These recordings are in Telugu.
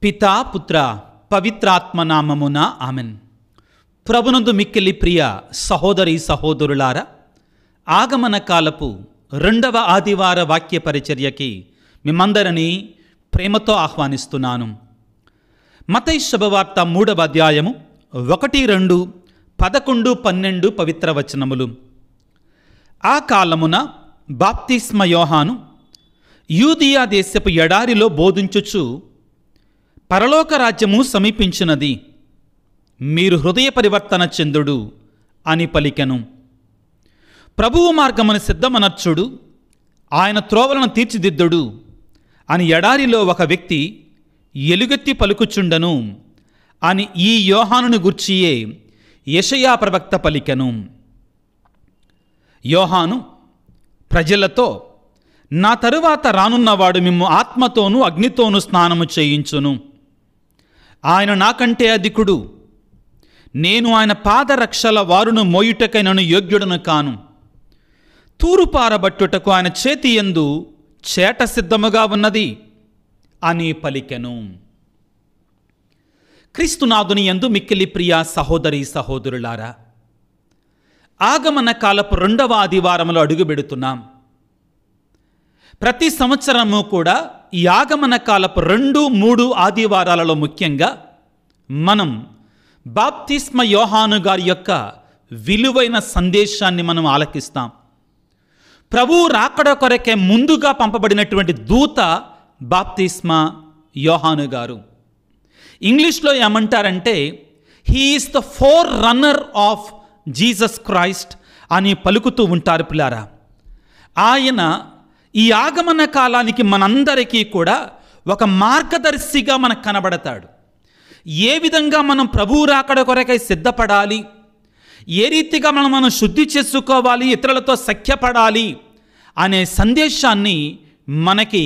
పితా పుత్ర పవిత్రాత్మ నామమున ఆమెన్. ప్రభునందు మిక్కిలి ప్రియ సహోదరి సహోదరులారా, ఆగమన కాలపు 2వ ఆదివార వాక్య పరిచర్యకి మిమ్మందరినీ ప్రేమతో ఆహ్వానిస్తున్నాను. మత్తయి శుభవార్త 3వ అధ్యాయము 1, 2, 11, 12 పవిత్ర వచనములు. ఆ కాలమున బాప్తిస్మ యోహాను యూదియా దేశపు ఎడారిలో బోధించుచు, పరలోక రాజ్యము సమీపించినది, మీరు హృదయ పరివర్తన చెందుడు అని పలికెను. ప్రభువు మార్గమును సిద్ధమనర్చుడు, ఆయన త్రోవలను తీర్చిదిద్దుడు అని ఎడారిలో ఒక వ్యక్తి ఎలుగెత్తి పలుకుచుండను అని ఈ యోహానును గూర్చియే యెషయా ప్రవక్త పలికెను. యోహాను ప్రజలతో, నా తరువాత రానున్నవాడు మిమ్ము ఆత్మతోనూ అగ్నితోనూ స్నానము చేయించును, ఆయన నాకంటే అధికుడు, నేను ఆయన పాదరక్షల వారును మోయుటకై నన్ను యోగ్యుడను కాను, తూరుపారబట్టుటకు ఆయన చేతి యందు చేట సిద్ధముగా ఉన్నది అని పలికెను. క్రీస్తునాథుని యందు మిక్కిలి ప్రియ సహోదరి సహోదరులారా, ఆగమన కాలపు 2వ ఆదివారములో అడుగుపెడుతున్నాం. ప్రతి సంవత్సరము కూడా ఈ ఆగమన కాలపు 2, 3 ఆదివారాలలో ముఖ్యంగా మనం బాప్తిస్మ యోహాను గారి యొక్క విలువైన సందేశాన్ని మనం ఆలకిస్తాం. ప్రభువు రాకడ కొరకే ముందుగా పంపబడినటువంటి దూత బాప్తిస్మ యోహాను గారు. ఇంగ్లీష్లో ఏమంటారంటే, he is the four runner of Jesus Christ అని పలుకుతూ ఉంటారు పిల్లారా. ఆయన ఈ ఆగమన కాలానికి మనందరికీ కూడా ఒక మార్గదర్శిగా మనకు కనబడతాడు. ఏ విధంగా మనం ప్రభువు రాకడ కొరకై సిద్ధపడాలి, ఏ రీతిగా మనం శుద్ధి చేసుకోవాలి, ఇతరులతో సఖ్యపడాలి అనే సందేశాన్ని మనకి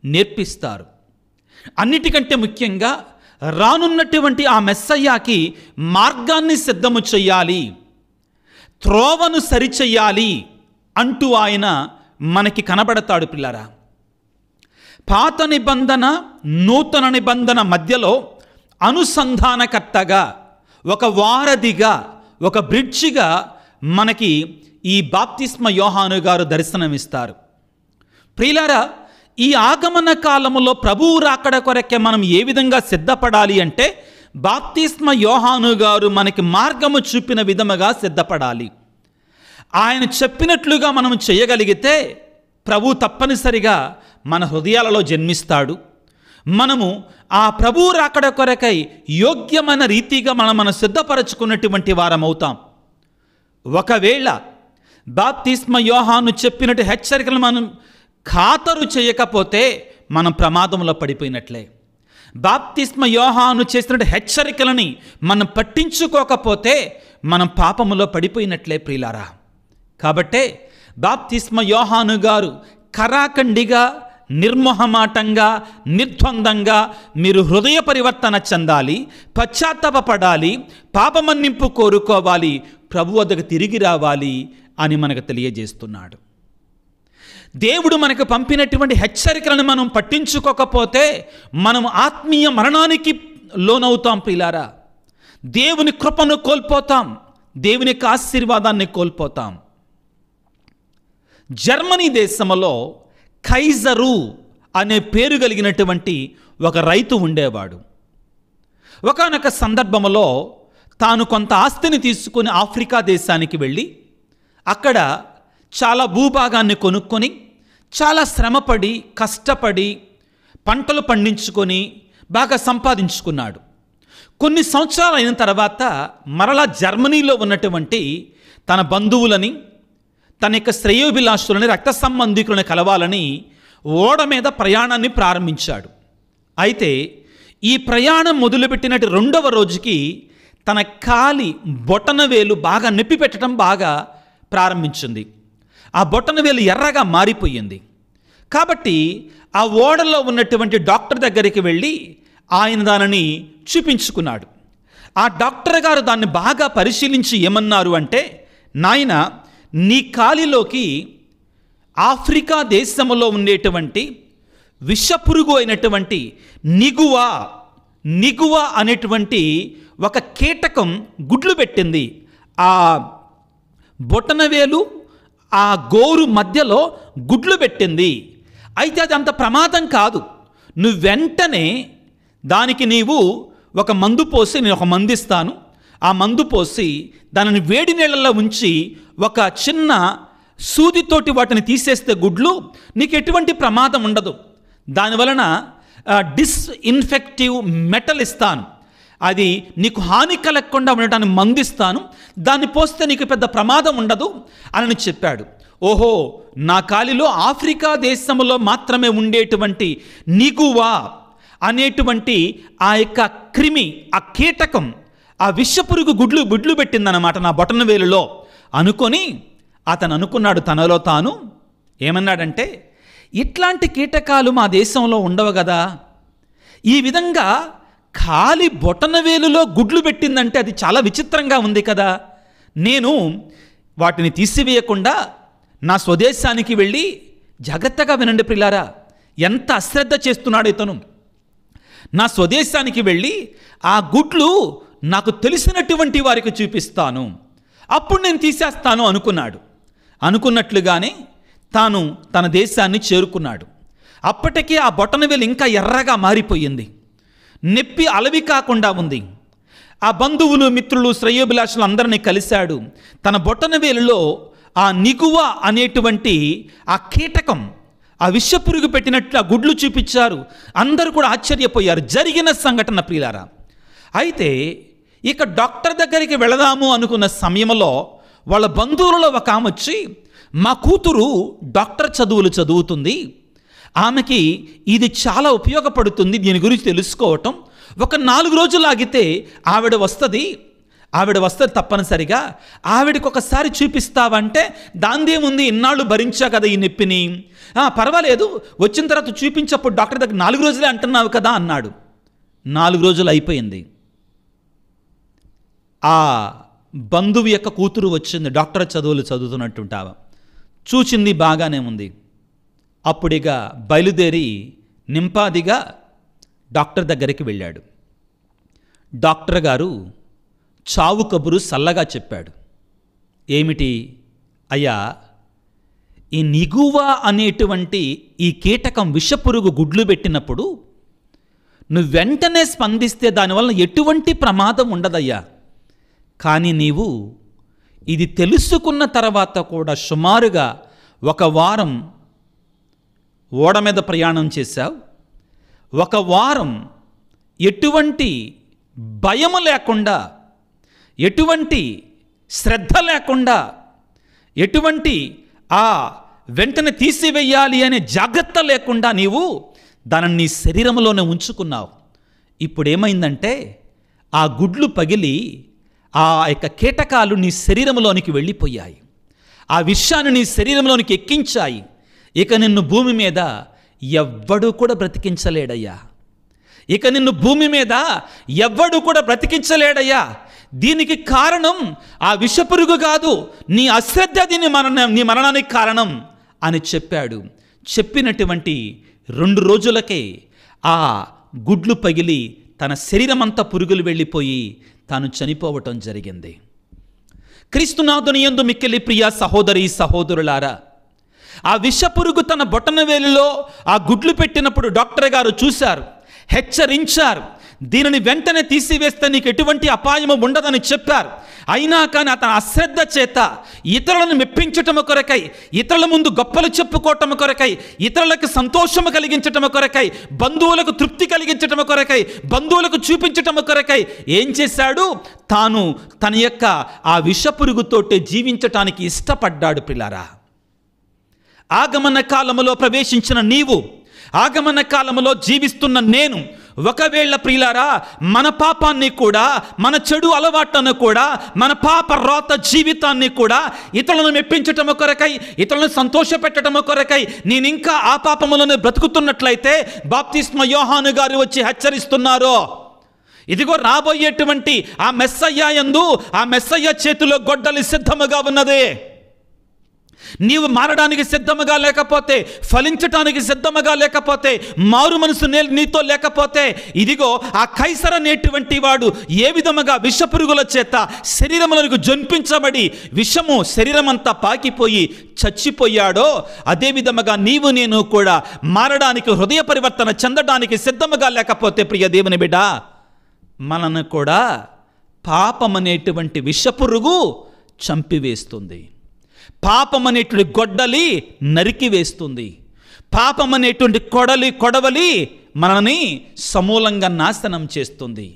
నేర్పిస్తారు. అన్నిటికంటే ముఖ్యంగా రానున్నటువంటి ఆ మెస్సయ్యాకి మార్గాన్ని సిద్ధము చెయ్యాలి, త్రోవను సరిచెయ్యాలి అంటూ ఆయన మనకి కనబడతాడు పిల్లరా. పాత నిబంధన నూతన నిబంధన మధ్యలో అనుసంధానకర్తగా, ఒక వారధిగా, ఒక బ్రిడ్జిగా మనకి ఈ బాప్తిస్మ యోహాను గారు దర్శనమిస్తారు. ప్రియులారా, ఈ ఆగమన కాలములో ప్రభువు రాకడ కొరకే మనం ఏ విధంగా సిద్ధపడాలి అంటే, బాప్తిస్మ యోహాను గారు మనకి మార్గము చూపిన విధముగా సిద్ధపడాలి. ఆయన చెప్పినట్లుగా మనం చేయగలిగితే ప్రభు తప్పనిసరిగా మన హృదయాలలో జన్మిస్తాడు. మనము ఆ ప్రభువు రాకడ కొరకై యోగ్యమైన రీతిగా మనం సిద్ధపరచుకున్నటువంటి వారం అవుతాం. ఒకవేళ బాప్తిస్మ యోహాను చెప్పినట్టు హెచ్చరికలు మనం ఖాతరు చేయకపోతే మనం ప్రమాదంలో పడిపోయినట్లే. బాప్తిస్మ యోహాను చేసినట్టు హెచ్చరికలని మనం పట్టించుకోకపోతే మనం పాపములో పడిపోయినట్లే ప్రియులారా. కాబట్టే బాప్తిస్మ యోహాను గారు కరాఖండిగా, నిర్మోహమాటంగా, నిర్ద్వందంగా మీరు హృదయ పరివర్తన చెందాలి, పశ్చాత్తాపపడాలి, పాపమన్నింపు కోరుకోవాలి, ప్రభు వద్దకు తిరిగి రావాలి అని మనకు తెలియజేస్తున్నాడు. దేవుడు మనకు పంపినటువంటి హెచ్చరికలను మనం పట్టించుకోకపోతే మనం ఆత్మీయ మరణానికి లోనవుతాం ప్రియులారా. దేవుని కృపను కోల్పోతాం, దేవుని యొక్క ఆశీర్వాదాన్ని కోల్పోతాం. జర్మనీ దేశంలో కైజరు అనే పేరు కలిగినటువంటి ఒక రైతు ఉండేవాడు. ఒకానొక సందర్భంలో తాను కొంత ఆస్తిని తీసుకుని ఆఫ్రికా దేశానికి వెళ్ళి అక్కడ చాలా భూభాగాన్ని కొనుక్కొని చాలా శ్రమపడి కష్టపడి పంటలు పండించుకొని బాగా సంపాదించుకున్నాడు. కొన్ని సంవత్సరాలు అయిన తర్వాత మరలా జర్మనీలో ఉన్నటువంటి తన బంధువులని, తన యొక్క శ్రేయోభిలాషులని, రక్త సంబంధికులను కలవాలని ఓడ మీద ప్రయాణాన్ని ప్రారంభించాడు. అయితే ఈ ప్రయాణం మొదలుపెట్టినట్టు 2వ రోజుకి తన కాలి బొటనవేలు బాగా నొప్పి పెట్టడం బాగా ప్రారంభించింది. ఆ బొటనవేలు ఎర్రగా మారిపోయింది. కాబట్టి ఆ ఓడలో ఉన్నటువంటి డాక్టర్ దగ్గరికి వెళ్ళి ఆయన దానిని చూపించుకున్నాడు. ఆ డాక్టర్ గారు దాన్ని బాగా పరిశీలించి ఏమన్నారు అంటే, నాయన, నీ కాలిలోకి ఆఫ్రికా దేశంలో ఉండేటువంటి విషపురుగు అయినటువంటి నిగువ నిగువ అనేటువంటి ఒక కీటకం గుడ్లు పెట్టింది. ఆ బొటనవేలు ఆ గోరు మధ్యలో గుడ్లు పెట్టింది. అయితే అది అంత ప్రమాదం కాదు. నువ్వు వెంటనే దానికి నీవు ఒక మందు పోసి, నేను ఒక మందు ఇస్తాను, ఆ మందు పోసి దానిని వేడి నీళ్ళల్లో ఉంచి ఒక చిన్న సూదితోటి వాటిని తీసేస్తే గుడ్లు నీకు ఎటువంటి ప్రమాదం ఉండదు. దానివలన డిస్ఇన్ఫెక్టివ్ మెటల్ ఇస్తాను, అది నీకు హాని కలగకుండా ఉండటానికి మందిస్తాను, దాన్ని పోస్తే నీకు పెద్ద ప్రమాదం ఉండదు అని చెప్పాడు. ఓహో, నా కాలిలో ఆఫ్రికా దేశంలో మాత్రమే ఉండేటువంటి నిగువా అనేటువంటి ఆ యొక్క క్రిమి, ఆ కీటకం, ఆ విషపురుగు గుడ్లు పెట్టిందన్నమాట నా బొటనవేలులో అనుకొని అతను అనుకున్నాడు తనలో తాను. ఏమన్నాడంటే, ఇట్లాంటి కీటకాలు మా దేశంలో ఉండవు కదా, ఈ విధంగా ఖాళీ బొటనవేలులో గుడ్లు పెట్టిందంటే అది చాలా విచిత్రంగా ఉంది కదా, నేను వాటిని తీసివేయకుండా నా స్వదేశానికి వెళ్ళి, జాగ్రత్తగా వినండి ప్రియులారా, ఎంత అశ్రద్ధ చేస్తున్నాడు ఇతను, నా స్వదేశానికి వెళ్ళి ఆ గుడ్లు నాకు తెలిసినటువంటి వారికి చూపిస్తాను, అప్పుడు నేను తీసేస్తాను అనుకున్నాడు. అనుకున్నట్లుగానే తాను తన దేశాన్ని చేరుకున్నాడు. అప్పటికే ఆ బొటనవేలు ఇంకా ఎర్రగా మారిపోయింది, నొప్పి అలవి కాకుండా ఉంది. ఆ బంధువులు, మిత్రులు, శ్రేయోభిలాషులు అందరినీ కలిశాడు. తన బొటనవేలులో ఆ నిగువ అనేటువంటి ఆ కీటకం, ఆ విషపురుగు పెట్టినట్లు ఆ గుడ్లు చూపించారు. అందరూ కూడా ఆశ్చర్యపోయారు. జరిగిన సంఘటన ప్రియులారా. అయితే ఇక డాక్టర్ దగ్గరికి వెళదాము అనుకున్న సమయంలో వాళ్ళ బంధువులలో ఒక ఆమె వచ్చి, మా కూతురు డాక్టర్ చదువులు చదువుతుంది, ఆమెకి ఇది చాలా ఉపయోగపడుతుంది, దీని గురించి తెలుసుకోవటం, ఒక 4 రోజులు ఆగితే ఆవిడ వస్తుంది తప్పనిసరిగా, ఆవిడకి ఒకసారి చూపిస్తావంటే దాందేముంది, ఇన్నాళ్ళు భరించా కదా ఈ నొప్పిని, పర్వాలేదు వచ్చిన తర్వాత చూపించప్పుడు డాక్టర్ దగ్గర 4 రోజులే అంటున్నావు కదా అన్నాడు. 4 రోజులు అయిపోయింది. ఆ బంధువు యొక్క కూతురు వచ్చింది, డాక్టర్ చదువులు చదువుతున్నట్టుంటావా, చూచింది, బాగానే ఉంది. అప్పుడిగా బయలుదేరి నింపాదిగా డాక్టర్ దగ్గరికి వెళ్ళాడు. డాక్టర్ గారు చావు కబురు సల్లగా చెప్పాడు. ఏమిటి అయ్యా, ఈ నిగువ అనేటువంటి ఈ కీటకం విషపురుగు గుడ్లు పెట్టినప్పుడు నువ్వు వెంటనే స్పందిస్తే దానివల్ల ఎటువంటి ప్రమాదం ఉండదయ్యా, కానీ నీవు ఇది తెలుసుకున్న తర్వాత కూడా సుమారుగా 1 వారం ఓడ మీద ప్రయాణం చేశావు, 1 వారం ఎటువంటి భయము లేకుండా, ఎటువంటి శ్రద్ధ లేకుండా, ఎటువంటి వెంటనే తీసివేయాలి అనే జాగ్రత్త లేకుండా నీవు దానిని నీ శరీరంలోనే ఉంచుకున్నావు. ఇప్పుడు ఏమైందంటే ఆ గుడ్లు పగిలి ఆ యొక్క కీటకాలు నీ శరీరంలోనికి వెళ్ళిపోయాయి, ఆ విషయాన్ని నీ శరీరంలోనికి ఎక్కించాయి. ఇక నిన్ను భూమి మీద ఎవ్వడూ కూడా బ్రతికించలేడయ్యా, ఇక నిన్ను భూమి మీద ఎవ్వడూ కూడా బ్రతికించలేడయ్యా. దీనికి కారణం ఆ విషపురుగు కాదు, నీ అశ్రద్ధ నీ మరణానికి కారణం అని చెప్పాడు. చెప్పినటువంటి 2 రోజులకే ఆ గుడ్లు పగిలి తన శరీరమంతా పురుగులు వెళ్ళిపోయి తాను చనిపోవటం జరిగింది. క్రీస్తునాథుని యందు మిక్కిలి ప్రియ సహోదరి సహోదరులారా, ఆ విషపురుగు తన బొటనవేలులో ఆ గుడ్లు పెట్టినప్పుడు డాక్టర్ గారు చూశారు, హెచ్చరించారు, దీనిని వెంటనే తీసివేస్తే నీకు ఎటువంటి అపాయము ఉండదని చెప్పారు. అయినా కానీ అతని అశ్రద్ధ చేత ఇతరులను మెప్పించటము కొరకై, ఇతరుల ముందు గొప్పలు చెప్పుకోవటం కొరకై, ఇతరులకు సంతోషము కలిగించటము కొరకై, బంధువులకు తృప్తి కలిగించటము కొరకై, బంధువులకు చూపించటము కొరకై ఏం చేశాడు, తాను తన యొక్క ఆ విషపురుగుతోటే జీవించటానికి ఇష్టపడ్డాడు. పిల్లారా, ఆగమన కాలములో ప్రవేశించిన నీవు, ఆగమన కాలములో జీవిస్తున్న నేను, ఒకవేళ ప్రియులారా మన పాపాన్ని కూడా, మన చెడు అలవాట్లను కూడా, మన పాప రోత జీవితాన్ని కూడా ఇతరులను మెప్పించటము కొరకై, ఇతరులను సంతోషపెట్టడము కొరకై నేను ఇంకా ఆ పాపములను బ్రతుకుతున్నట్లయితే బాప్తిస్మ యోహాను గారు వచ్చి హెచ్చరిస్తున్నారు, ఇదిగో రాబోయేటువంటి ఆ మెస్సయ్య యందు, ఆ మెస్సయ్య చేతిలో గొడ్డలి సిద్ధముగా ఉన్నది, నీవు మారడానికి సిద్ధముగా లేకపోతే, ఫలించటానికి సిద్ధముగా లేకపోతే, మారు మనసు నీతో లేకపోతే, ఇదిగో ఆ కైసర అనేటువంటి వాడు ఏ విధముగా విషపురుగుల చేత శరీరములకు జొంపించబడి విషము శరీరమంతా పాకిపోయి చచ్చిపోయాడో, అదే విధముగా నీవు నేను కూడా మారడానికి, హృదయ పరివర్తన చెందడానికి సిద్ధముగా లేకపోతే, ప్రియ దేవుని బిడ్డ, మనను కూడా పాపమనేటువంటి విషపురుగు చంపివేస్తుంది. పాపమనేటువంటి గొడ్డలి నరికివేస్తుంది. పాపమనేటువంటి కొడవలి మనల్ని సమూలంగా నాశనం చేస్తుంది.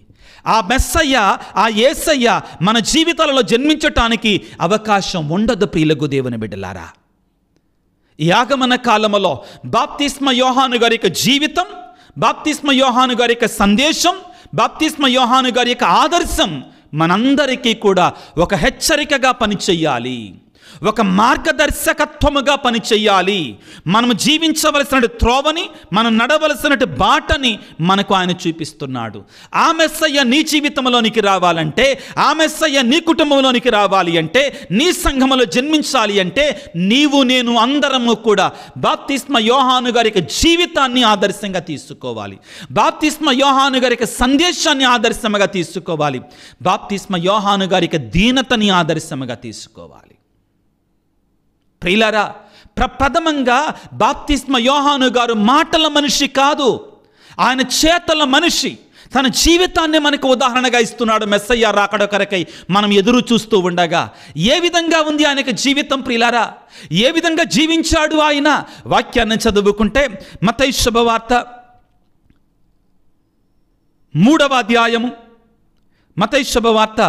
ఆ మెస్సయ్య, ఆ యేసయ్య మన జీవితాలలో జన్మించటానికి అవకాశం ఉండదు. ప్రియులకు దేవుని బిడ్డలారా, ఈ ఆగమన కాలములో బాప్తిస్మ యోహాను గారి యొక్క జీవితం, బాప్తిస్మ యోహాను గారి యొక్క సందేశం, బాప్తిస్మ యోహాను గారి యొక్క ఆదర్శం మనందరికీ కూడా ఒక హెచ్చరికగా పనిచేయాలి, ఒక మార్గదర్శకత్వముగా పనిచేయాలి. మనము జీవించవలసిన త్రోవని, మనం నడవలసిన బాటని మనకు ఆయన చూపిస్తున్నాడు. ఆ మెస్సయ్య నీ జీవితంలోనికి రావాలంటే, ఆ మెస్సయ్య నీ కుటుంబంలోనికి రావాలి అంటే, నీ సంఘములో జన్మించాలి అంటే, నీవు నేను అందరము కూడా బాప్తిస్మ యోహాను గారి జీవితాన్ని ఆదర్శంగా తీసుకోవాలి. బాప్తిస్మ యోహాను గారి సందేశాన్ని ఆదర్శముగా తీసుకోవాలి. బాప్తిస్మ యోహాను గారి దీనతని ఆదర్శముగా తీసుకోవాలి. ప్రియులారా, ప్రప్రథమంగా బాప్తిస్మ యోహాను గారు మాటల మనిషి కాదు, ఆయన చేతల మనిషి. తన జీవితాన్ని మనకు ఉదాహరణగా ఇస్తున్నాడు. మెస్సయ్య రాకడ కొరకై మనం ఎదురు చూస్తూ ఉండగా ఏ విధంగా ఉంది ఆయనకు జీవితం? ప్రియులారా, ఏ విధంగా జీవించాడు ఆయన? వాక్యాన్ని చదువుకుంటే మత్తయి శుభవార్త 3వ అధ్యాయము, మత్తయి శుభవార్త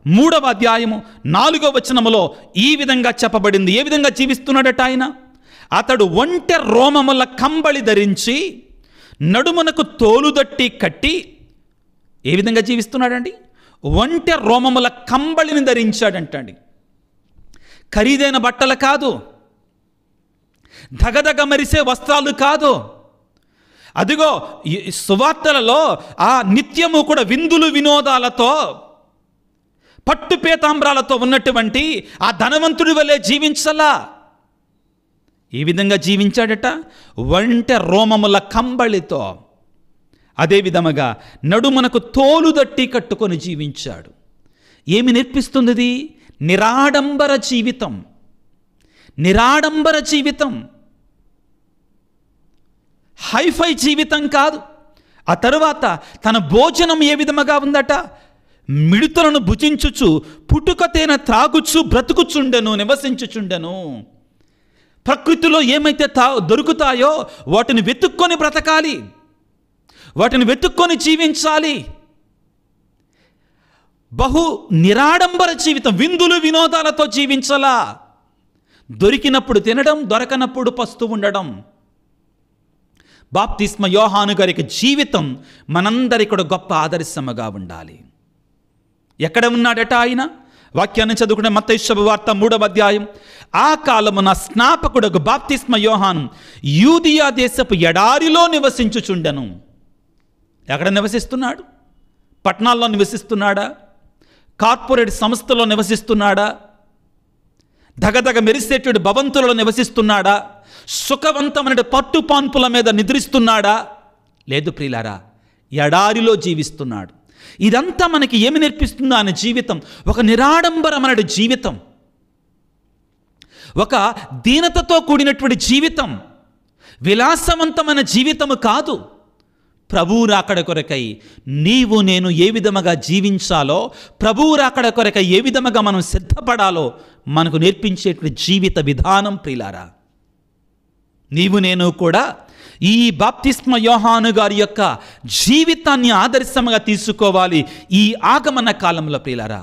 3వ అధ్యాయము 4వ వచనములో ఈ విధంగా చెప్పబడింది. ఏ విధంగా జీవిస్తున్నాడట ఆయన? అతడు ఒంటె రోమముల కంబళి ధరించి, నడుమునకు తోలుదట్టి కట్టి, ఏ విధంగా జీవిస్తున్నాడండి? ఒంటె రోమముల కంబళిని ధరించాడంటండి. ఖరీదైన బట్టలు కాదు, దగదగ మెరిసే వస్త్రాలు కాదు. అదిగో సువార్తలలో ఆ నిత్యము కూడా విందులు వినోదాలతో, పట్టు పీతాంబరాలతో ఉన్నటువంటి ఆ ధనవంతుడి వలె జీవించలా. ఈ విధంగా జీవించాడట, ఒంటె రోమముల కంబళితో. అదే విధముగా నడుమునకు తోలుదట్టి కట్టుకొని జీవించాడు. ఏమి నేర్పిస్తుంది ఇది? నిరాడంబర జీవితం, నిరాడంబర జీవితం, హైఫై జీవితం కాదు. ఆ తరువాత తన భోజనం ఏ విధముగా ఉందట? మిడుతలను భుజించుచు, పుట్టుకతేన త్రాగుచు, బ్రతుకుచుండెను, నివసించుచుండెను. ప్రకృతిలో ఏమైతే దొరుకుతాయో వాటిని వెతుక్కొని బ్రతకాలి, వాటిని వెతుక్కొని జీవించాలి. బహు నిరాడంబర జీవితం, విందులు వినోదాలతో జీవించాలా. దొరికినప్పుడు తినడం, దొరకనప్పుడు పస్తు ఉండడం. బాప్తిస్మ యోహాను గారి జీవితం మనందరి కూడా గొప్ప ఆదర్శముగా ఉండాలి. ఎక్కడ ఉన్నాడట ఆయన? వాక్యాన్ని చదువుకునే మత్తయి శుభవార్త 3వ అధ్యాయం. ఆ కాలమున స్నాపకుడకు బాప్తిస్మ యోహాను యూదియా దేశపు ఎడారిలో నివసించుచుండెను. ఎక్కడ నివసిస్తున్నాడు? పట్టణాల్లో నివసిస్తున్నాడా? కార్పొరేట్ సంస్థలో నివసిస్తున్నాడా? దగదగ మెరిసేటువంటి భవంతులలో నివసిస్తున్నాడా? సుఖవంతమైన పట్టు పాన్పుల మీద నిద్రిస్తున్నాడా? లేదు ప్రియులారా, ఎడారిలో జీవిస్తున్నాడు. ఇదంతా మనకి ఏమి నేర్పిస్తుందో? ఆయన జీవితం ఒక నిరాడంబరమైన జీవితం, ఒక దీనతతో కూడినటువంటి జీవితం, విలాసవంతమైన జీవితము కాదు. ప్రభువు రాకడ కొరకై నీవు నేను ఏ విధముగా జీవించాలో, ప్రభువు రాకడ కొరకై ఏ విధముగా మనం సిద్ధపడాలో మనకు నేర్పించేటువంటి జీవిత విధానం. ప్రియులారా, నీవు నేను కూడా ఈ బాప్తిస్మ యోహాను గారి యొక్క జీవితాన్ని ఆదర్శంగా తీసుకోవాలి. ఈ ఆగమన కాలంలో ప్రియులారా,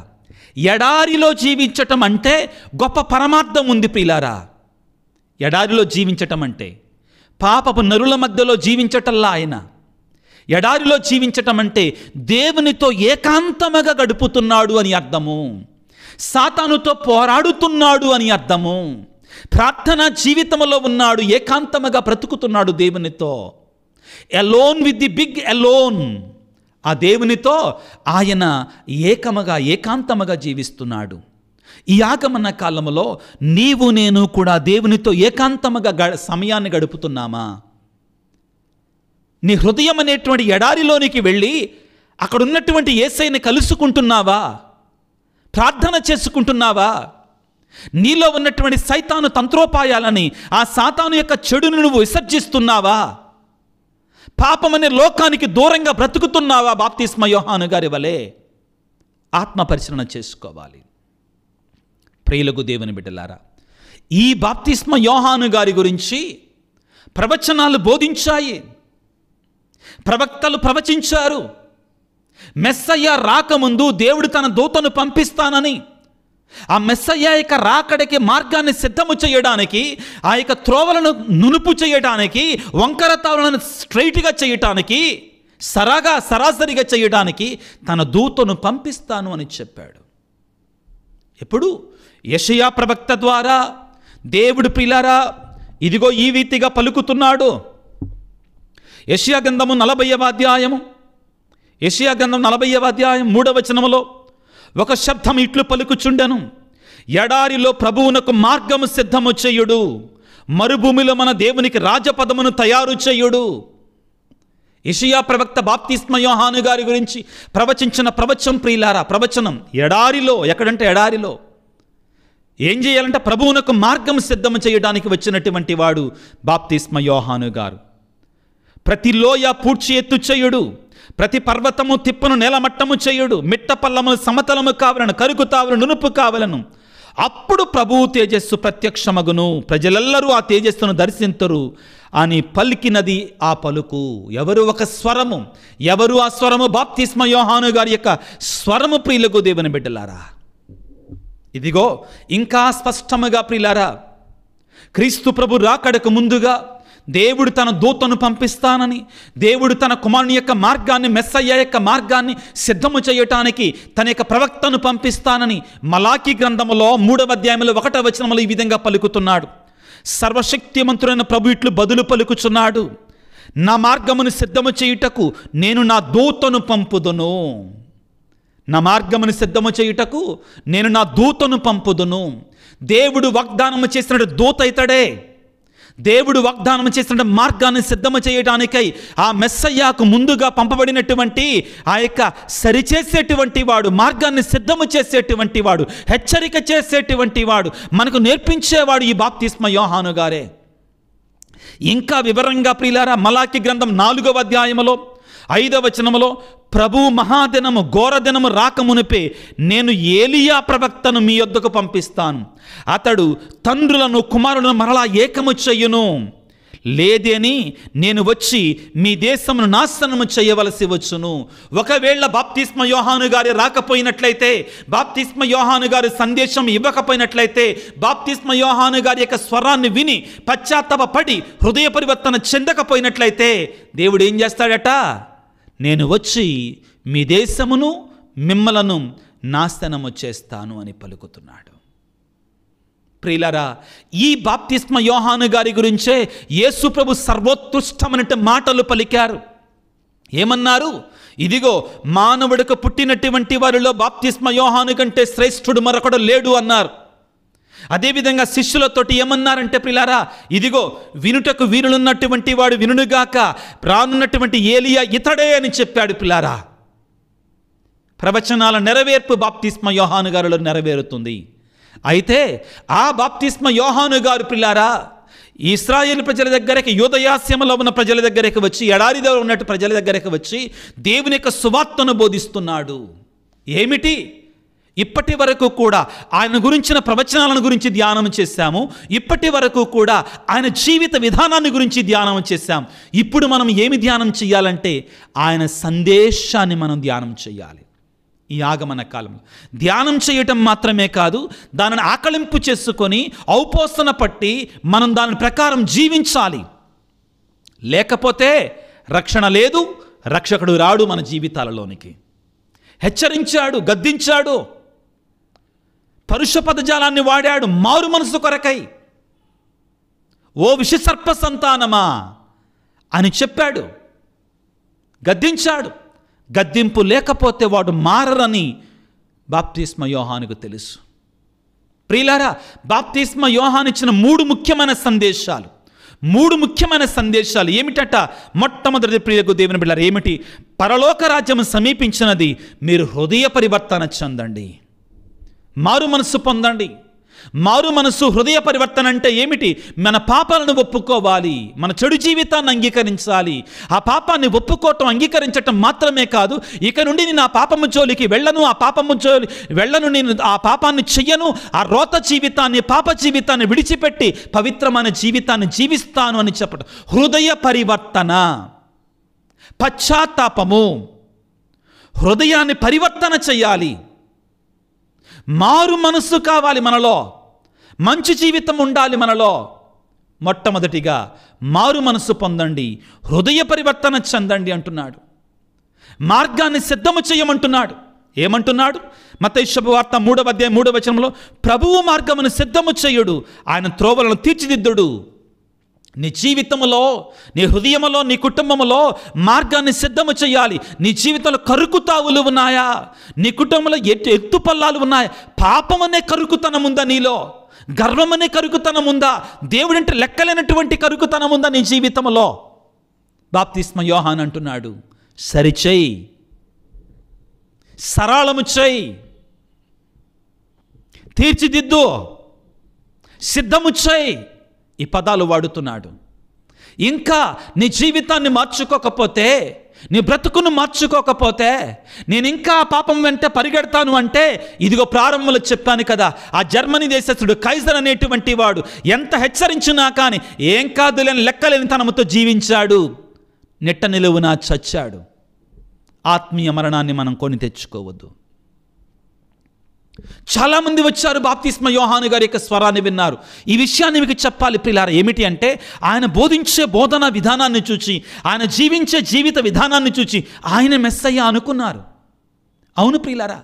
ఎడారిలో జీవించటం అంటే గొప్ప పరమార్థం ఉంది. ప్రియులారా, ఎడారిలో జీవించటం అంటే పాపపు నరుల మధ్యలో జీవించటల్లా ఆయన. ఎడారిలో జీవించటం అంటే దేవునితో ఏకాంతముగా గడుపుతున్నాడు అని అర్థము, సాతానుతో పోరాడుతున్నాడు అని అర్థము. ప్రార్థనా జీవితంలో ఉన్నాడు, ఏకాంతముగా బ్రతుకుతున్నాడు దేవునితో. Alone with the big alone. ఆ దేవునితో ఆయన ఏకాంతముగా జీవిస్తున్నాడు. ఈ ఆగమన కాలంలో నీవు నేను కూడా దేవునితో ఏకాంతముగా సమయాన్ని గడుపుతున్నామా? నీ హృదయం అనేటువంటి ఎడారిలోనికి వెళ్ళి అక్కడ ఉన్నటువంటి యేసయ్యని కలుసుకుంటున్నావా? ప్రార్థన చేసుకుంటున్నావా? నీలో ఉన్నటువంటి సైతాను తంత్రోపాయాలని, ఆ సాతాను యొక్క చెడును నువ్వు విసర్జిస్తున్నావా? పాపమనే లోకానికి దూరంగా బ్రతుకుతున్నావా? బాప్తిస్మ యోహాను గారి వలె ఆత్మ పరిశీలన చేసుకోవాలి. ప్రియులకు దేవుని బిడ్డలారా, ఈ బాప్తిస్మ యోహాను గారి గురించి ప్రవచనాలు బోధించాయి, ప్రవక్తలు ప్రవచించారు. మెస్సయ్య రాకముందు దేవుడు తన దూతను పంపిస్తానని, ఆ మెస్సయ్య యొక్క రాకడికి మార్గాన్ని సిద్ధము చేయడానికి, ఆ యొక్క త్రోవలను నునుపు చేయడానికి, వంకర తావులను స్ట్రైట్గా చేయటానికి, సరాసరిగా చేయడానికి తన దూతను పంపిస్తాను అని చెప్పాడు. ఎప్పుడు? యెషయా ప్రవక్త ద్వారా దేవుడు ప్రియులారా ఇదిగో ఈ రీతిగా పలుకుతున్నాడు. యెషయా గ్రంథము 40వ అధ్యాయము, యెషయా గ్రంథం 40వ అధ్యాయం 3వ వచనములో ఒక శబ్దం ఇట్లు పలుకుచుండెను, ఎడారిలో ప్రభువునకు మార్గము సిద్ధము చేయుడు, మరుభూమిలో మన దేవునికి రాజపదమును తయారు చేయుడు. యెషయా ప్రవక్త బాప్తిస్మ యోహాను గారి గురించి ప్రవచించిన ప్రవచనం ఎడారిలో. ఎక్కడంటే ఎడారిలో ఏం చేయాలంటే ప్రభువునకు మార్గం సిద్ధం చేయడానికి వచ్చినటువంటి వాడు బాప్తిస్మ యోహాను గారు. ప్రతి లోయ పూడ్చి ఎత్తు చేయుడు, ప్రతి పర్వతము తిప్పను నేలమట్టము చేయుడు, మిట్ట పల్లములు సమతలము కావలను, కరుకు తావులు నునుపు కావలను. అప్పుడు ప్రభువు తేజస్సు ప్రత్యక్షమగును, ప్రజలెల్లరూ ఆ తేజస్సును దర్శింతురు అని పలికినది ఆ పలుకు. ఎవరు? ఒక స్వరము. ఎవరు ఆ స్వరము? బాప్తిస్మ యోహాను గారి యొక్క స్వరము. ప్రియులకు దేవుని బిడ్డలారా, ఇదిగో ఇంకా స్పష్టముగా ప్రియులారా, క్రీస్తు ప్రభు రాకడకు ముందుగా దేవుడు తన దూతను పంపిస్తానని, దేవుడు తన కుమారుని యొక్క మార్గాన్ని, మెస్సయ్య యొక్క మార్గాన్ని సిద్ధము చేయటానికి తన యొక్క ప్రవక్తను పంపిస్తానని మలాకీ గ్రంథములో 3వ అధ్యాయంలో 1వ వచనములో ఈ విధంగా పలుకుతున్నాడు. సర్వశక్తిమంతుడైన ప్రభు ఇట్లు బదులు పలుకుచున్నాడు, నా మార్గమును సిద్ధము చేయుటకు నేను నా దూతను పంపుదును. నా మార్గమును సిద్ధము చేయుటకు నేను నా దూతను పంపుదును. దేవుడు వాగ్దానము చేసిన దూత ఇతడే. దేవుడు వాగ్దానం చేసిన మార్గాన్ని సిద్ధము చేయడానికై ఆ మెస్సయ్యాకు ముందుగా పంపబడినటువంటి ఆ యొక్క సరిచేసేటువంటి వాడు, మార్గాన్ని సిద్ధము చేసేటువంటి వాడు, హెచ్చరిక చేసేటువంటి వాడు, మనకు నేర్పించేవాడు ఈ బాప్తిస్మ యోహాను గారే. ఇంకా వివరంగా ప్రియులారా మలాకి గ్రంథం 4వ అధ్యాయములో 5వ వచనములో ప్రభు మహాదినము ఘోరదినము రాకమునిపే నేను ఏలియా ప్రవక్తను మీ యొద్దకు పంపిస్తాను, అతడు తండ్రులను కుమారులను మరలా ఏకము చెయ్యును, లేదేని నేను వచ్చి మీ దేశమును నాశనము చేయవలసి వచ్చును. ఒకవేళ బాప్తిస్మ యోహాను గారి రాకపోయినట్లయితే, బాప్తిస్మ యోహాను గారి సందేశం ఇవ్వకపోయినట్లయితే, బాప్తిస్మ యోహాను గారి యొక్క స్వరాన్ని విని పశ్చాత్తాపపడి హృదయ పరివర్తన చెందకపోయినట్లయితే దేవుడు ఏం చేస్తాడట? నేను వచ్చి మీ దేశమును మిమ్మలను నాశనము చేస్తాను అని పలుకుతున్నాడు. ప్రియులారా, ఈ బాప్తిస్మ యోహాను గారి గురించే యేసు ప్రభు సర్వోత్కృష్టమైన మాటలు పలికారు. ఏమన్నారు? ఇదిగో మానవుడికి పుట్టినటువంటి వారిలో బాప్తిస్మ యోహాను కంటే శ్రేష్ఠుడు మరొకడు లేడు అన్నారు. అదేవిధంగా శిష్యులతోటి ఏమన్నారంటే ప్రియులారా, ఇదిగో వినుటకు వీరులున్నటువంటి వాడు వినుగాక, రానున్నటువంటి ఏలియా ఇతడే అని చెప్పాడు. ప్రియులారా, ప్రవచనాల నెరవేర్పు బాప్తిస్మ యోహాను గారిలో నెరవేరుతుంది. అయితే ఆ బాప్తిస్మ యోహాను గారు ప్రియులారా ఇశ్రాయేలు ప్రజల దగ్గరికి, యూదయాస్యములో ఉన్న ప్రజల దగ్గరికి వచ్చి, ఎడారిలో ఉన్నట్టు ప్రజల దగ్గరికి వచ్చి దేవుని యొక్క సువార్తను బోధిస్తున్నాడు. ఏమిటి? ఇప్పటి వరకు కూడా ఆయన గురించిన ప్రవచనాలను గురించి ధ్యానం చేశాము. ఇప్పటి వరకు కూడా ఆయన జీవిత విధానాన్ని గురించి ధ్యానం చేశాం. ఇప్పుడు మనం ఏమి ధ్యానం చేయాలంటే ఆయన సందేశాన్ని మనం ధ్యానం చేయాలి. ఈ ఆగమన కాలంలో ధ్యానం చేయటం మాత్రమే కాదు, దానిని ఆకలింపు చేసుకొని ఔపోసన పట్టి మనం దాని ప్రకారం జీవించాలి. లేకపోతే రక్షణ లేదు, రక్షకుడు రాడు మన జీవితాలలోనికి. హెచ్చరించాడు, గద్దించాడు, పరుష పదజాలాన్ని వాడాడు మారు మనసు కొరకై. ఓ విషసర్ప సంతానమా అని చెప్పాడు, గద్దించాడు. గద్దింపు లేకపోతే వాడు మారరని బాప్తిస్మ యోహానుకు తెలుసు. ప్రియులారా, బాప్తిస్మ యోహాను ఇచ్చిన మూడు ముఖ్యమైన సందేశాలు ఏమిటట? మొట్టమొదటి ప్రియకు దేవుని బిడ్డలారా ఏమిటి? పరలోక రాజ్యం సమీపించినది, మీరు హృదయ పరివర్తన చెందండి, మారు మనస్సు పొందండి. మారు మనస్సు, హృదయ పరివర్తన అంటే ఏమిటి? మన పాపాలను ఒప్పుకోవాలి, మన చెడు జీవితాన్ని అంగీకరించాలి. ఆ పాపాన్ని ఒప్పుకోవటం, అంగీకరించటం మాత్రమే కాదు, ఇక నుండి నేను ఆ పాపము జోలికి వెళ్ళను, నేను ఆ పాపాన్ని చెయ్యను, ఆ రోత జీవితాన్ని, పాప జీవితాన్ని విడిచిపెట్టి పవిత్రమైన జీవితాన్ని జీవిస్తాను అని చెప్పటం. హృదయ పరివర్తన, పశ్చాత్తాపము, హృదయాన్ని పరివర్తన చెయ్యాలి. మారు మనస్సు కావాలి మనలో, మంచి జీవితం ఉండాలి మనలో. మొట్టమొదటిగా మారు మనస్సు పొందండి, హృదయ పరివర్తన చెందండి అంటున్నాడు. మార్గాన్ని సిద్ధము చేయమంటున్నాడు. ఏమంటున్నాడు? మత్తయి శుభవార్త 3వ అధ్యాయం 3వ వచనంలో, ప్రభువు మార్గమును సిద్ధము చేయుడు, ఆయన త్రోవలను తీర్చిదిద్దుడు. నీ జీవితంలో, నీ హృదయంలో, నీ కుటుంబంలో మార్గాన్ని సిద్ధము చేయాలి. నీ జీవితంలో కరుకుతావులు ఉన్నాయా? నీ కుటుంబంలో ఎత్తుపల్లాలు ఉన్నాయా? పాపమనే కరుకుతనం ఉందా నీలో? గర్వమనే కరుకుతనం ఉందా? దేవుడంటే లెక్కలేనటువంటి కరుకుతనం ఉందా నీ జీవితంలో? బాప్తిస్మ యోహాను అంటున్నాడు, సరిచేయి, సరళము చేయి, తీర్చిదిద్దు, సిద్ధము చేయి. ఈ పదాలు వాడుతున్నాడు. ఇంకా నీ జీవితాన్ని మార్చుకోకపోతే, నీ బ్రతుకును మార్చుకోకపోతే, నేను ఇంకా పాపం వెంట పరిగెడతాను అంటే, ఇదిగో ప్రారంభంలో చెప్పాను కదా, ఆ జర్మనీ దేశస్థుడు కైజర్ అనేటువంటి వాడు ఎంత హెచ్చరించినా కానీ ఏం కాదులేని లెక్కలేని తనముతో జీవించాడు, నిట్ట నిలువున చచ్చాడు. ఆత్మీయ మరణాన్ని మనం కొని తెచ్చుకోవద్దు. చాలామంది వచ్చారు, బాప్తిస్మ యోహాను గారి యొక్క స్వరాన్ని విన్నారు. ఈ విషయాన్ని మీకు చెప్పాలి ప్రియులారా. ఏమిటి అంటే, ఆయన బోధించే బోధనా విధానాన్ని చూచి, ఆయన జీవించే జీవిత విధానాన్ని చూచి ఆయన మెస్సయ్య అనుకున్నారు. అవును ప్రియులారా,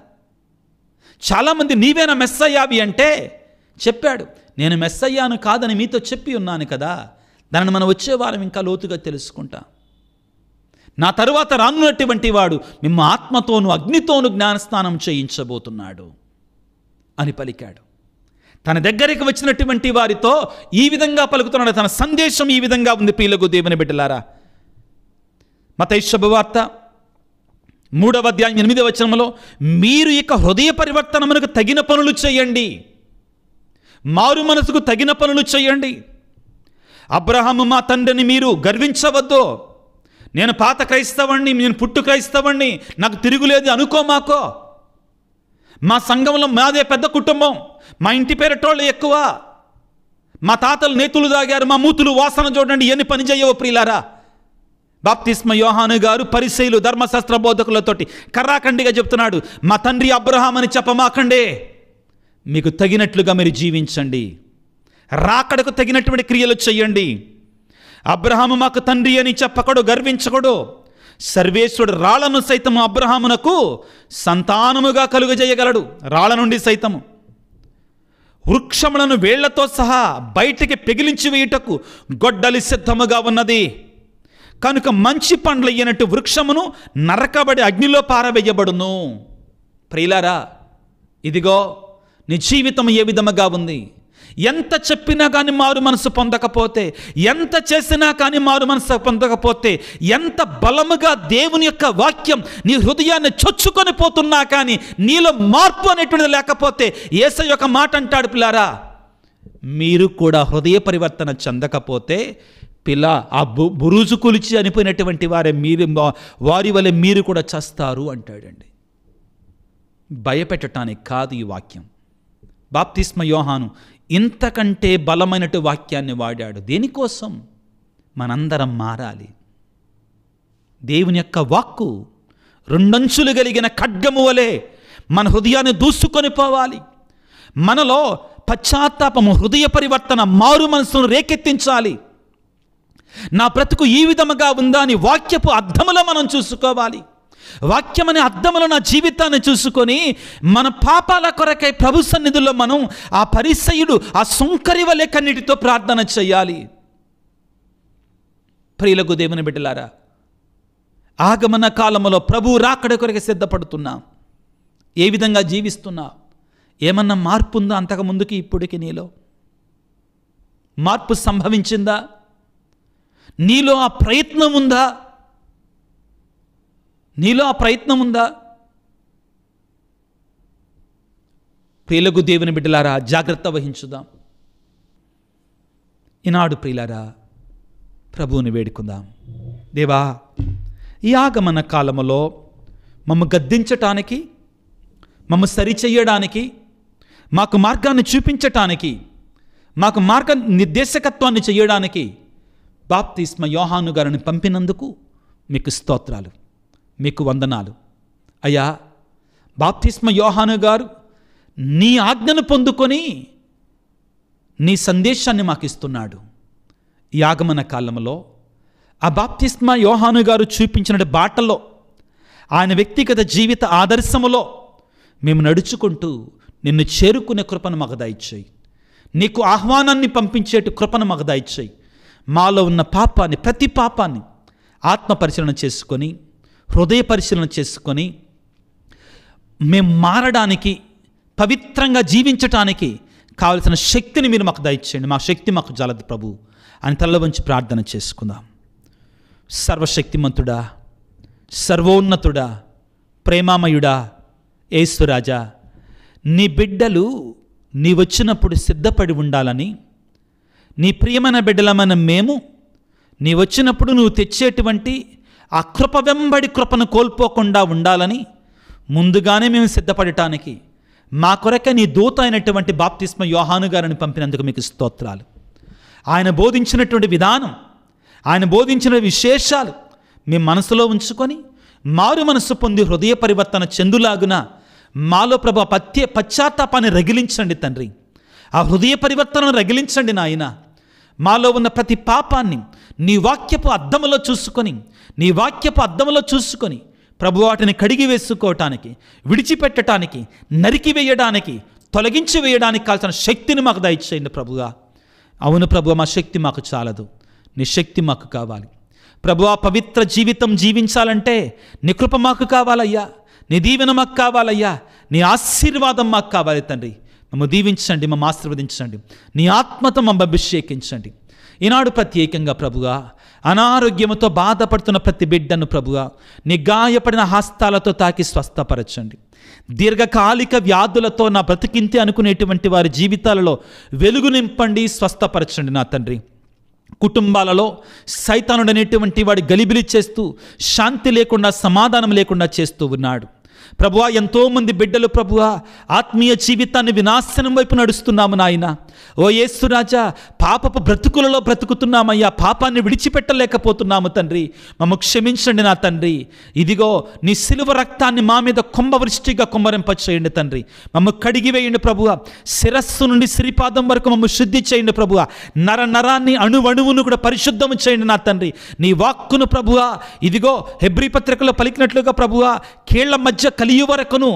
చాలామంది నీవేనా మెస్సయ్యావి అంటే చెప్పాడు. నేను మెస్సయ్యాను కాదని మీతో చెప్పి ఉన్నాను కదా. దానిని మనం వచ్చేవారం ఇంకా లోతుగా తెలుసుకుంటాం. నా తరువాత రానున్నటువంటి వాడు మిమ్మ ఆత్మతోను అగ్నితోను జ్ఞానస్నానం చేయించబోతున్నాడు అని పలికాడు. తన దగ్గరికి వచ్చినటువంటి వారితో ఈ విధంగా పలుకుతున్నాడు. తన సందేశం ఈ విధంగా ఉంది. ప్రియులకు దేవుని బిడ్డలారా, మత్తయి శుభవార్త 3వ అధ్యాయం 8వ వచనంలో, మీరు ఇక హృదయ పరివర్తనమునకు తగిన పనులు చేయండి, మారు మనసుకు తగిన పనులు చేయండి. అబ్రహాము మా తండ్రిని మీరు గర్వించవద్దు. నేను పాత క్రైస్తవాణ్ణి, నేను పుట్టు క్రైస్తవాణ్ణి, నాకు తిరుగులేదు అనుకోమాకో. మా సంఘంలో మాదే పెద్ద కుటుంబం, మా ఇంటి పేరటోళ్ళు ఎక్కువ, మా తాతలు నేతులు తాగారు, మా మూతులు వాసన చూడండి, ఎన్ని పని చేయవు ప్రియులారా. బాప్తిస్మ యోహాను గారు పరిసయ్యులు, ధర్మశాస్త్ర బోధకులతోటి కర్రాఖండిగా చెప్తున్నాడు, మా తండ్రి అబ్రహాం అని చెప్పమాకండే, మీకు తగినట్లుగా మీరు జీవించండి, రాకడకు తగినటువంటి క్రియలు చేయండి. అబ్రహాము మాకు తండ్రి అని చెప్పకూడదు, గర్వించకూడదు. సర్వేశ్వరుడు రాళ్లను సైతము అబ్రహామునకు సంతానముగా కలుగజేయగలడు. రాళ్ల నుండి సైతము వృక్షములను వేళ్లతో సహా బయటికి పెగిలించి వేయుటకు గొడ్డలి సిద్ధముగా ఉన్నది. కనుక మంచి పండ్లు ఇయ్యనట్టు వృక్షమును నరకబడి అగ్నిలో పారవేయబడును. ప్రియులారా, ఇదిగో నీ జీవితం ఏ విధముగా ఉంది? ఎంత చెప్పినా కానీ మారు మనసు పొందకపోతే, ఎంత చేసినా కానీ మారు మనసు పొందకపోతే, ఎంత బలముగా దేవుని యొక్క వాక్యం నీ హృదయాన్ని చొచ్చుకొని పోతున్నా కానీ నీలో మార్పు అనేటువంటిది లేకపోతే, యేసయ్య యొక్క మాట అంటాడు, పిల్లారా మీరు కూడా హృదయ పరివర్తన చెందకపోతే ఆ బురుజు కొలిచి అనిపోయినటువంటి వారి వలె మీరు కూడా చస్తారు అంటాడండి. భయపెట్టడానికి కాదు ఈ వాక్యం. బాప్తిస్మ యోహాను ఇంతకంటే బలమైనటు వాక్యాన్ని వాడాడు. దేనికోసం? మనందరం మారాలి. దేవుని యొక్క వాక్కు రెండంచులు కలిగిన ఖడ్గము వలె మన హృదయాన్ని దూసుకొని పోవాలి. మనలో పశ్చాత్తాపము, హృదయ పరివర్తన, మారు మనసును రేకెత్తించాలి. నా బ్రతుకు ఈ విధముగా ఉందా అని వాక్యపు అర్థములో మనం చూసుకోవాలి. వాక్యమనే అద్దములో నా జీవితాన్ని చూసుకొని మన పాపాల కొరకై ప్రభు సన్నిధిలో మనం ఆ పరిసయ్యుడు ఆ సుంకరి వలె కన్నిటితో ప్రార్థన చేయాలి. ప్రియులకు దేవుని బిడ్డలారా, ఆగమన కాలములో ప్రభు రాకడ కొరకు సిద్ధపడుతున్నా, ఏ విధంగా జీవిస్తున్నా, ఏమన్నా మార్పు ఉందా? అంతకుముందుకి ఇప్పటికి నీలో మార్పు సంభవించిందా? నీలో ఆ ప్రయత్నం ఉందా? నీలో ఆ ప్రయత్నం ఉందా? ప్రియులకు దేవుని బిడ్డలారా, జాగ్రత్త వహించుదాం. ఈనాడు ప్రియులారా, ప్రభువుని వేడుకుందాం. దేవా, ఈ ఆగమన కాలములో మమ్మ గద్దించటానికి, మమ్మ సరిచెయ్యడానికి, మాకు మార్గాన్ని చూపించటానికి, మాకు మార్గ నిర్దేశకత్వాన్ని చేయడానికి బాప్తిస్మ యోహాను గారిని పంపినందుకు మీకు స్తోత్రాలు, మీకు వందనాలు. అయ్యా, బాప్తిస్మ యోహాను గారు నీ ఆజ్ఞను పొందుకొని నీ సందేశాన్ని మాకు ఇస్తున్నాడు. ఈ ఆగమన కాలంలో ఆ బాప్తిస్మ యోహాను గారు చూపించిన బాటలో, ఆయన వ్యక్తిగత జీవిత ఆదర్శములో మేము నడుచుకుంటూ నిన్ను చేరుకునే కృపను మాకు దయచేయి. నీకు ఆహ్వానాన్ని పంపించేటి కృపను మాకు దయచేయి. మాలో ఉన్న పాపాన్ని, ప్రతి పాపాన్ని ఆత్మ పరిశీలన చేసుకొని, హృదయ పరిశీలన చేసుకొని, మేము మారడానికి, పవిత్రంగా జీవించటానికి కావలసిన శక్తిని మీరు మాకు దయచేయండి. మా శక్తి మాకు జాలదు ప్రభు అని తల్ల వంచి ప్రార్థన చేసుకుందాం. సర్వశక్తిమంతుడా, సర్వోన్నతుడా, ప్రేమామయుడా, యేసురాజా, నీ బిడ్డలు నీ వచ్చినప్పుడు సిద్ధపడి ఉండాలని, నీ ప్రియమైన బిడ్డలమైన మేము నీ వచ్చినప్పుడు నువ్వు తెచ్చేటువంటి ఆ కృప వెంబడి కృపను కోల్పోకుండా ఉండాలని ముందుగానే మేము సిద్ధపడటానికి మా కొరకే నీ దూత అయినటువంటి బాప్తిస్మ యోహాను గారిని పంపినందుకు మీకు స్తోత్రాలు. ఆయన బోధించినటువంటి విధానం, ఆయన బోధించిన విశేషాలు మీ మనసులో ఉంచుకొని మారు మనసు పొంది హృదయ పరివర్తన చెందులాగున మాలో ప్రభు పశ్చాత్తాపాన్ని రగిలించండి తండ్రి. ఆ హృదయ పరివర్తనను రగిలించండి నాయన. మాలో ఉన్న ప్రతి పాపాన్ని నీ వాక్యపు అద్దములో చూసుకొని ప్రభు వాటిని కడిగి వేసుకోవటానికి, విడిచిపెట్టడానికి, నరికి వేయడానికి, తొలగించి వేయడానికి కావాల్సిన శక్తిని మాకు దయచేయండి ప్రభువా. అవును ప్రభు, మా శక్తి మాకు చాలదు, నీ శక్తి మాకు కావాలి ప్రభువా. పవిత్ర జీవితం జీవించాలంటే నీ కృప మాకు కావాలయ్యా, నీ దీవెన మాకు కావాలయ్యా, నీ ఆశీర్వాదం మాకు కావాలి తండ్రి. మమ్మల్ని దీవించండి, మమ్మల్ని ఆశీర్వదించండి, నీ ఆత్మతో మమ్మల్ని అభిషేకించండి. ఈనాడు ప్రత్యేకంగా ప్రభువా, అనారోగ్యముతో బాధపడుతున్న ప్రతి బిడ్డను ప్రభువా నీ గాయపడిన హస్తాలతో తాకి స్వస్థపరచండి. దీర్ఘకాలిక వ్యాధులతో నా బ్రతికింతే అనుకునేటువంటి వారి జీవితాలలో వెలుగు నింపండి, స్వస్థపరచండి నా తండ్రి. కుటుంబాలలో సైతానుడనేటువంటి వాడు గలిబిలి చేస్తూ శాంతి లేకుండా, సమాధానం లేకుండా చేస్తూ ఉన్నాడు ప్రభువా. ఎంతోమంది బిడ్డలు ప్రభువా ఆత్మీయ జీవితాన్ని వినాశనం వైపు నడుస్తున్నాము నాయన. ఓ యేసురాజా, పాపపు బ్రతుకులలో బ్రతుకుతున్నామయ్యా, పాపాన్ని విడిచిపెట్టలేకపోతున్నాము తండ్రి. మమ్మల్ని క్షమించండి నా తండ్రి. ఇదిగో నీ సిలువ రక్తాన్ని మా మీద కుంభవృష్టిగా కుమ్మరింపచేయండి తండ్రి. మమ్మల్ని కడిగి వేయండి ప్రభువా. శిరస్సు నుండి శ్రీపాదం వరకు మమ్మల్ని శుద్ధి చేయండి ప్రభువా. నర నరాన్ని, అణువణువును కూడా పరిశుద్ధము చేయండి నా తండ్రి. నీ వాక్కును ప్రభువా, ఇదిగో హెబ్రీ పత్రికలో పలికినట్లుగా ప్రభువా, కీళ్ల మధ్య కలియు వరకును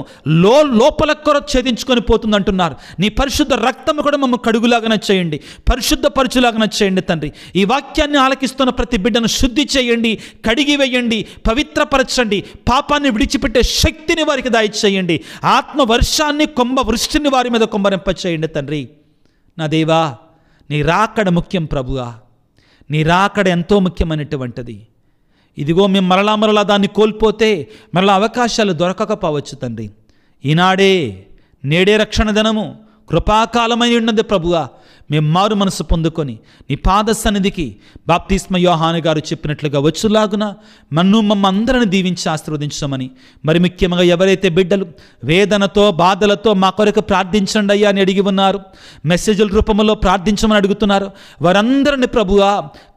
లోపల కొర ఛేదించుకొని పోతుంది అంటున్నారు. నీ పరిశుద్ధ రక్తము కూడా మమ్మల్ని కడుగులాగా చేయండి, పరిశుద్ధ పరచులాగా చేయండి తండ్రి. ఈ వాక్యాన్ని ఆలకిస్తున్న ప్రతి బిడ్డను శుద్ధి చేయండి, కడిగి వేయండి, పవిత్రపరచండి. పాపాన్ని విడిచిపెట్టే శక్తిని వారికి దయచేయండి. ఆత్మ వర్షాన్ని, కుంభ వృష్టిని వారి మీద కుమ్మరింప చేయండి తండ్రి. నా దేవా, నీ రాకడ ముఖ్యం ప్రభువా. నీ రాకడ ఎంతో ముఖ్యమైనటువంటిది. ఇదిగో మేము మరలా దాన్ని కోల్పోతే మరలా అవకాశాలు దొరకకపోవచ్చు తండ్రి. ఈనాడే, నేడే రక్షణ దినము, కృపాకాలమై ఉన్నది ప్రభువా. మేము మారు మనసు పొందుకొని నీ పాద సన్నిధికి బాప్తిస్మ యోహాను గారు చెప్పినట్లుగా వచ్చులాగున మమ్మ అందరిని దీవించి ఆశీర్వదించమని, మరి ముఖ్యంగా ఎవరైతే బిడ్డలు వేదనతో, బాధలతో మా కొరకు ప్రార్థించండి అయ్యా అని అడిగి ఉన్నారు, మెసేజ్ల రూపంలో ప్రార్థించమని అడుగుతున్నారు, వారందరిని ప్రభువా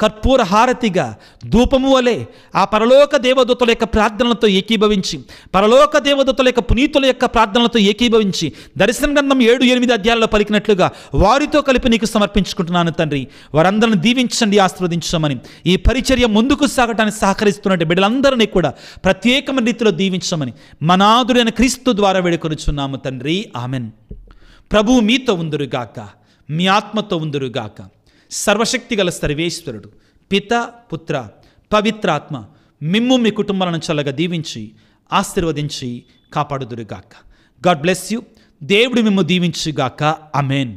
కర్పూర హారతిగా, ధూపము వలె ఆ పరలోక దేవదూతల యొక్క ప్రార్థనలతో ఏకీభవించి, పరలోక దేవదూతల యొక్క పునీతుల యొక్క ప్రార్థనలతో ఏకీభవించి, దర్శన గ్రంథం 7-8 అధ్యాయాల్లో పలికినట్లుగా వారితో కలిపి నీకు సమర్పించుకుంటున్నాను తండ్రి. వారందరిని దీవించండి, ఆశీర్వదించమని, ఈ పరిచర్య ముందుకు సాగటానికి సహకరిస్తున్నట్టు బిడ్డలందరినీ కూడా ప్రత్యేకమైన రీతిలో దీవించమని మనాదుడైన క్రీస్తు ద్వారా వేడుకొనుచున్నాము తండ్రి. ఆమెన్. ప్రభువు మీతో ఉందురుగాక, మీ ఆత్మతో ఉందురుగాక. సర్వశక్తి గల సర్వేశ్వరుడు పిత, పుత్ర, పవిత్రాత్మ మిమ్ము మీ కుటుంబాలను చల్లగా దీవించి ఆశీర్వదించి కాపాడుదురుగాక. God bless you. దేవుడు మిమ్ము దీవించుగాక. ఆమేన్.